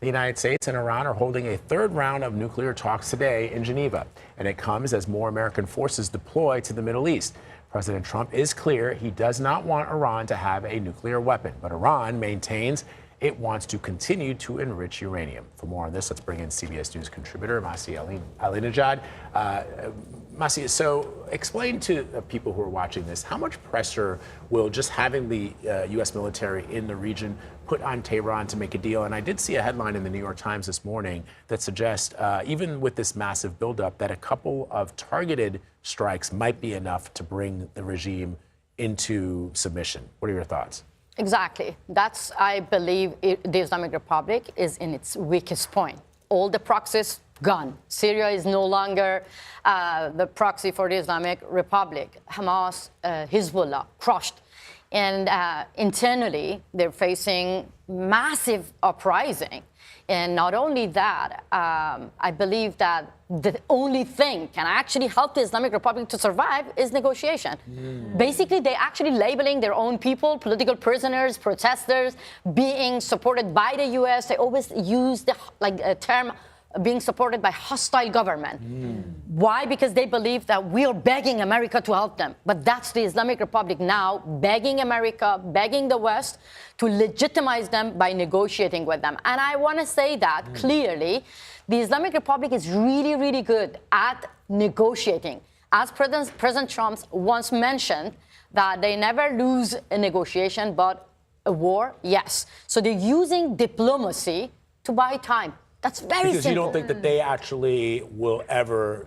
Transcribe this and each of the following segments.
The United States and Iran are holding a third round of nuclear talks today in Geneva, and it comes as more American forces deploy to the Middle East. President Trump is clear he does not want Iran to have a nuclear weapon, but Iran maintains it wants to continue to enrich uranium. For more on this, let's bring in CBS News contributor Masih Alinejad. Masih, so explain to people who are watching this, how much pressure will just having the U.S. military in the region put on Tehran to make a deal? And I did see a headline in the New York Times this morning that suggests, even with this massive buildup, that a couple of targeted strikes might be enough to bring the regime into submission. What are your thoughts? Exactly. That's, I believe, the Islamic Republic is in its weakest point. All the proxies gone. Syria is no longer the proxy for the Islamic Republic. Hamas, Hezbollah, crushed. And internally, they're facing massive uprising. And not only that, I believe that the only thing can actually help the Islamic Republic to survive is negotiation. Basically, they're actually labeling their own people, political prisoners, protesters, being supported by the U.S. They always use the term being supported by hostile government. Why? Because they believe that we are begging America to help them. But that's the Islamic Republic now begging America, begging the West to legitimize them by negotiating with them. And I want to say that clearly, the Islamic Republic is really, really good at negotiating. As President Trump once mentioned, that they never lose a negotiation, but a war, yes. So they're using diplomacy to buy time. That's very because simple. You don't think that they actually will ever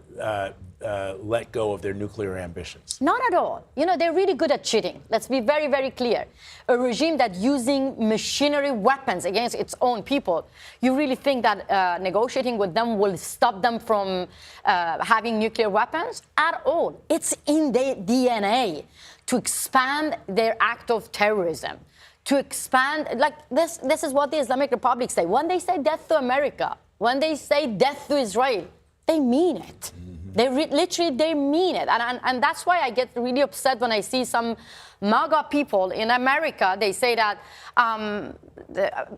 let go of their nuclear ambitions? Not at all. You know, they're really good at cheating. Let's be very, very clear. A regime that's using machinery weapons against its own people, you really think that negotiating with them will stop them from having nuclear weapons? At all. It's in their DNA to expand their act of terrorism. To expand, like this is what the Islamic Republic say. When they say death to America, when they say death to Israel, they mean it. They literally mean it. And that's why I get really upset when I see some MAGA people in America. They say that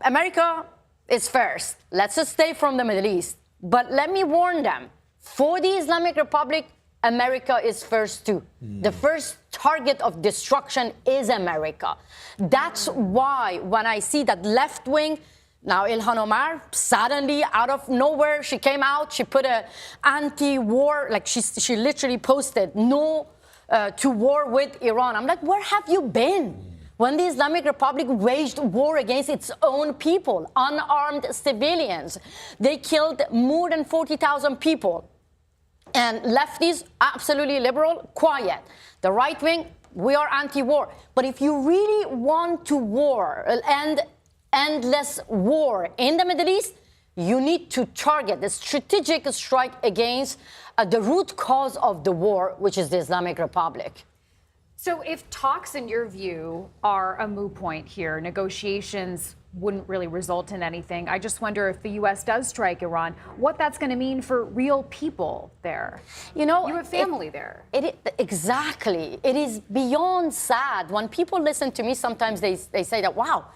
America is first. Let's just stay from the Middle East. But let me warn them, for the Islamic Republic, America is first too. The first target of destruction is America. That's why when I see that left wing, now Ilhan Omar, suddenly out of nowhere, she came out, she put a anti-war, like she literally posted no to war with Iran. I'm like, where have you been? When the Islamic Republic waged war against its own people, unarmed civilians, they killed more than 40,000 people. And lefties, absolutely liberal, quiet. The right wing, we are anti-war. But if you really want to end endless war in the Middle East, you need to target the strategic strike against the root cause of the war, which is the Islamic Republic. So if talks, in your view, are a moot point here, negotiations wouldn't really result in anything. I just wonder if the U.S. does strike Iran, what that's going to mean for real people there. You know, you have family there. Exactly. It is beyond sad. When people listen to me, sometimes they say that, wow,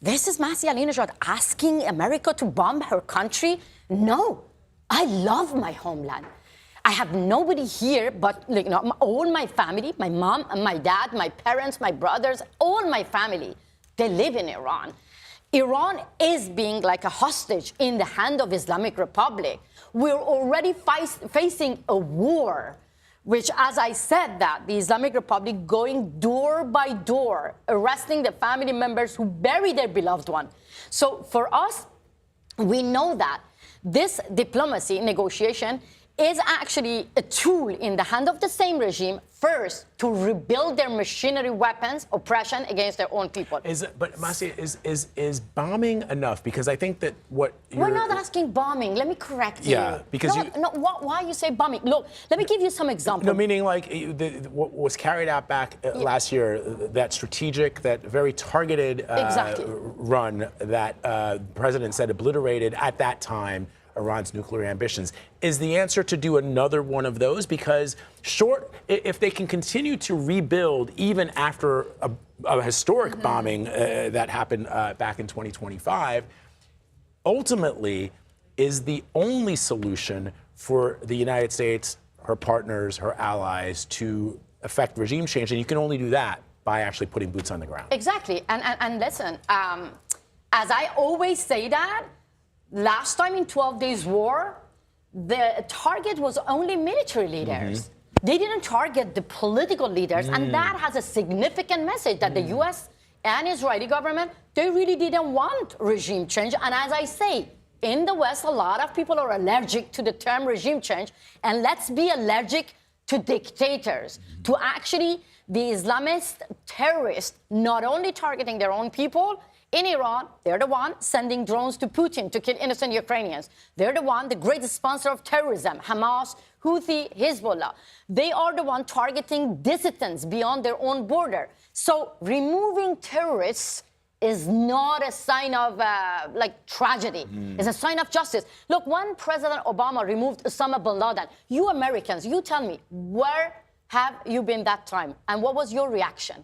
this is Masih Alinejad asking America to bomb her country? No, I love my homeland. I have nobody here but all my family, my mom and my dad, my parents, my brothers, all my family, they live in Iran. Iran is being like a hostage in the hand of Islamic Republic. We're already facing a war, which, as I said, that the Islamic Republic going door by door, arresting the family members who bury their beloved one. So for us, we know that this diplomacy negotiation is actually a tool in the hand of the same regime, first, to rebuild their machinery weapons, oppression against their own people. But Masih, is bombing enough? Because I think that what We're not asking bombing. Let me correct you. Yeah, because why you say bombing? Look, let me give you some examples. No, meaning like what was carried out back last year, that strategic, that very targeted run that the president said obliterated at that time Iran's nuclear ambitions. Is the answer to do another one of those? Because if they can continue to rebuild even after a historic bombing that happened back in 2025, ultimately is the only solution for the United States, her partners, her allies to affect regime change. And you can only do that by actually putting boots on the ground. Exactly. And listen, as I always say that, last time in 12 Days War, the target was only military leaders. They didn't target the political leaders. And that has a significant message that the U.S. and Israeli government, they really didn't want regime change. And as I say, in the West, a lot of people are allergic to the term regime change. And let's be allergic to dictators, to actually the Islamist terrorists not only targeting their own people. In Iran, they're the one sending drones to Putin to kill innocent Ukrainians. They're the one, the greatest sponsor of terrorism, Hamas, Houthi, Hezbollah. They are the one targeting dissidents beyond their own border. So removing terrorists is not a sign of tragedy. It's a sign of justice. Look, when President Obama removed Osama bin Laden, you Americans, you tell me, where have you been that time? And what was your reaction?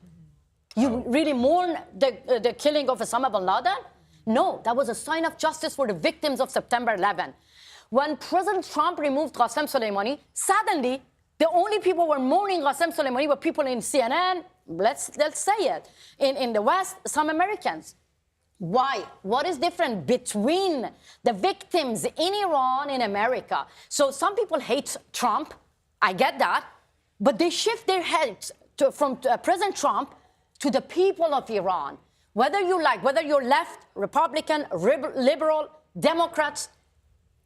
You really mourn the killing of Osama bin Laden? No, that was a sign of justice for the victims of September 11. When President Trump removed Qasem Soleimani, suddenly the only people who were mourning Qasem Soleimani were people in CNN, let's say it, in the West, some Americans. Why? What is different between the victims in Iran and America? So some people hate Trump, I get that, but they shift their heads from President Trump to the people of Iran. Whether you're left, Republican, liberal, Democrats,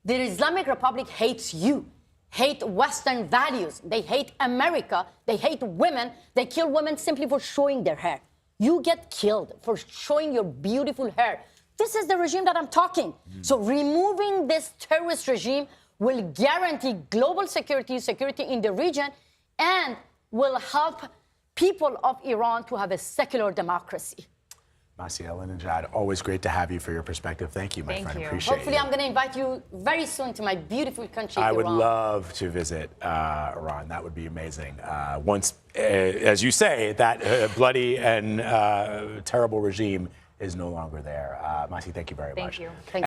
the Islamic Republic hates you, hate Western values. They hate America. They hate women. They kill women simply for showing their hair. You get killed for showing your beautiful hair. This is the regime that I'm talking. So removing this terrorist regime will guarantee global security in the region, and will help people of Iran to have a secular democracy. Masih Alinejad, always great to have you for your perspective. Thank you, my friend. Appreciate it. Hopefully, I'm going to invite you very soon to my beautiful country, I Iran. would love to visit Iran. That would be amazing. Once, as you say, that bloody and terrible regime is no longer there. Masih, thank you very much. Thank you.